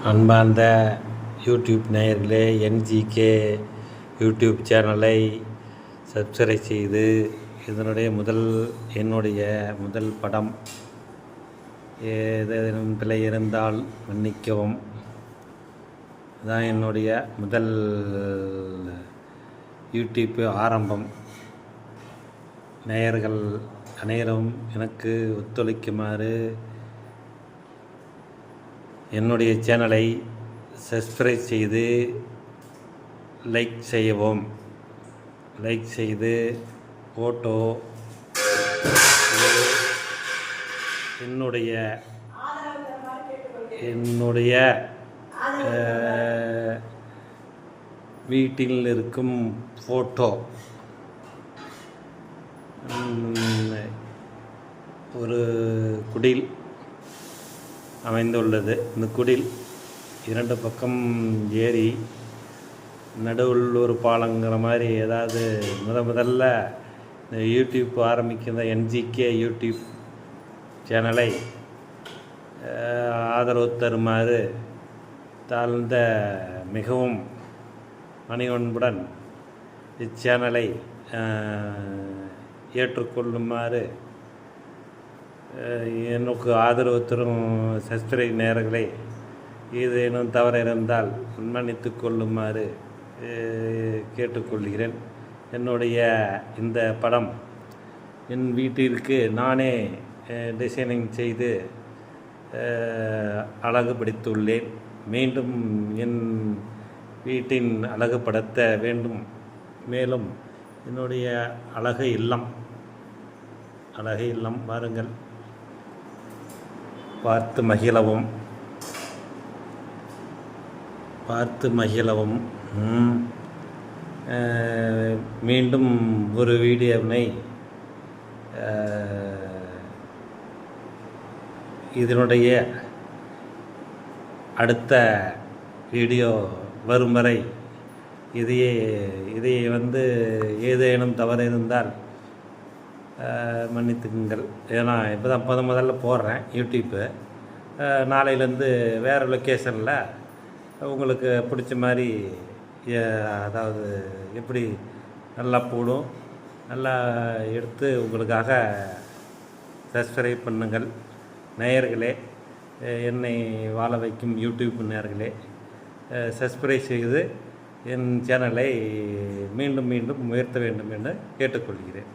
அன்பார்ந்த யூடியூப் நேயர்களே, NGK YouTube சேனலை சப்ஸ்கிரைப் செய்து என்னுடைய முதல் படம். ஏதேனும் பிழை இருந்தால் மன்னிக்கவும். இதுதான் என்னுடைய முதல் யூடியூப் ஆரம்பம். நேயர்கள் அனைவரும் எனக்கு ஒத்துழைக்குமாறு என்னுடைய சேனலை சப்ஸ்கிரைப் செய்து லைக் செய்யவும். லைக் செய்து ஃபோட்டோ என்னுடைய வீட்டில் இருக்கும் ஃபோட்டோ ஒரு குடில் அமைந்துள்ளது. இந்த குடில் 2 பக்கம் ஏரி, நடுவில் ஒரு பாலங்கிற மாதிரி ஏதாவது முதல்ல இந்த யூடியூப் ஆரம்பிக்கிற என்ஜிகே யூடியூப் சேனலை ஆதரவு தருமாறு தாழ்ந்த மிகவும் பணிவன்புடன் இச்சேனலை ஏற்றுக்கொள்ளுமாறு எனக்கு ஆதரவு தரும் சப்ஸ்கிரைப் நேயர்களை ஏதேனும் தவறு இருந்தால் மன்னித்து கொள்ளுமாறு கேட்டுக்கொள்கிறேன். என்னுடைய இந்த படம் என் வீட்டிற்கு நானே டிசைனிங் செய்து அழகுபடுத்தியுள்ளேன். மீண்டும் என் வீட்டின் அழகுபடுத்த வேண்டும். மேலும் என்னுடைய அழகு இல்லம் வாருங்கள், பார்த்து மகிழவும். மீண்டும் ஒரு வீடியோவினை இதனுடைய அடுத்த வீடியோ வரும் வரை இதை ஏதேனும் தவறு இருந்தால் மன்னித்துக்குங்கள். ஏன்னா இப்போ தான் முதல்ல போடுறேன் யூடியூப்பு. நாளையிலேருந்து வேறு லொக்கேஷனில் உங்களுக்கு பிடிச்ச மாதிரி, அதாவது எப்படி நல்லா போடும், நல்லா எடுத்து உங்களுக்காக சப்ஸ்கிரைப் பண்ணுங்கள். நேயர்களே, என்னை வாழ வைக்கும் யூடியூப் நேயர்களே, சப்ஸ்கிரைப் செய்து என் சேனலை மீண்டும் உயர்த்த வேண்டும் என்று கேட்டுக்கொள்கிறேன்.